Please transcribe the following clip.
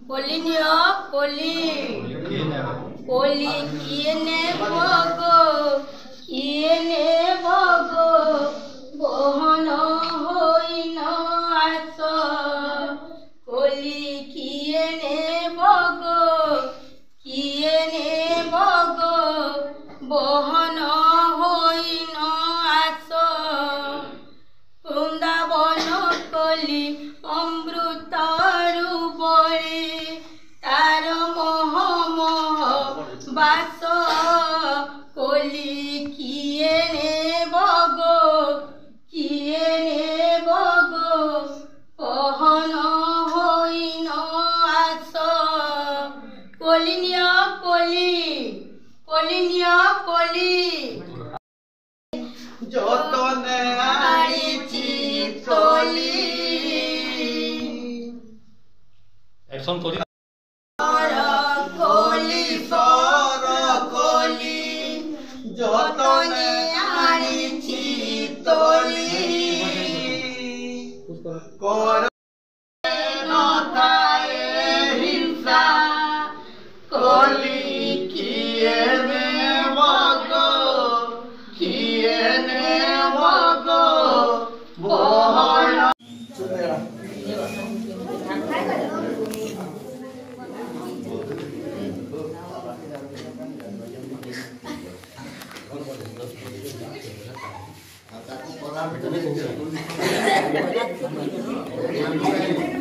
কলিনিয় কলি কলি কিনে ভগো কিনে ভগো বহন হইন আস কলি কিনে ভগো কিনে ভগো বহন হইন আস বৃন্দাবন কলি অমৃতরু বলে তার মহ মহ বাস কলি কিনে ভগো কিনে ভগো বহন হইন আস কলিনিয় কলি কলিনিয় কলি যতনে আড়িছি তলি অ্যাকশন করি কলি সর কলি যতনে আড়িছি তলি কর নথায় হিংসা কলি কিয়েনে ভগো কিয়েনে ভগো বহন Aku